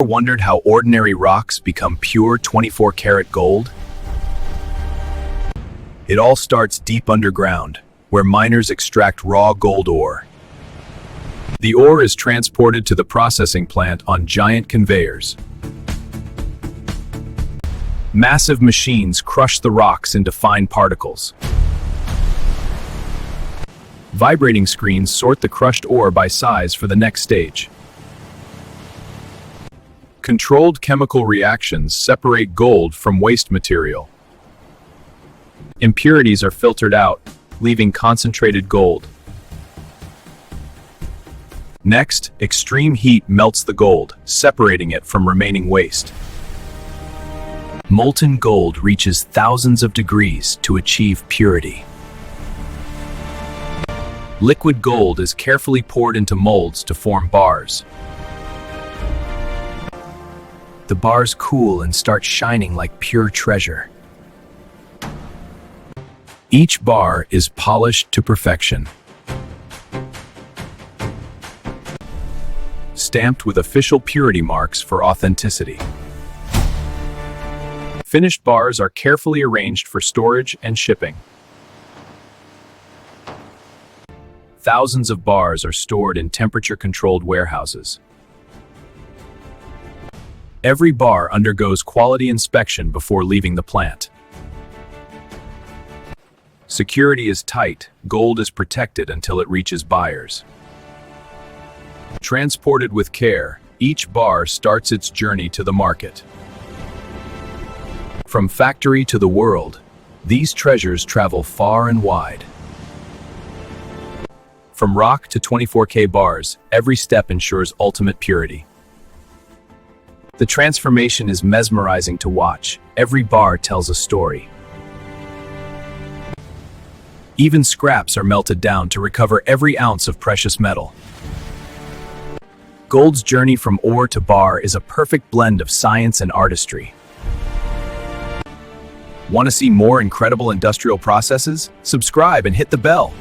Wondered how ordinary rocks become pure 24-karat gold? It all starts deep underground, where miners extract raw gold ore. The ore is transported to the processing plant on giant conveyors. Massive machines crush the rocks into fine particles. Vibrating screens sort the crushed ore by size for the next stage. Controlled chemical reactions separate gold from waste material. Impurities are filtered out, leaving concentrated gold. Next, extreme heat melts the gold, separating it from remaining waste. Molten gold reaches thousands of degrees to achieve purity. Liquid gold is carefully poured into molds to form bars. The bars cool and start shining like pure treasure. Each bar is polished to perfection, stamped with official purity marks for authenticity. Finished bars are carefully arranged for storage and shipping. Thousands of bars are stored in temperature-controlled warehouses. Every bar undergoes quality inspection before leaving the plant. Security is tight, gold is protected until it reaches buyers. Transported with care, each bar starts its journey to the market. From factory to the world, these treasures travel far and wide. From rock to 24K bars, every step ensures ultimate purity. The transformation is mesmerizing to watch. Every bar tells a story. Even scraps are melted down to recover every ounce of precious metal. Gold's journey from ore to bar is a perfect blend of science and artistry. Want to see more incredible industrial processes? Subscribe and hit the bell.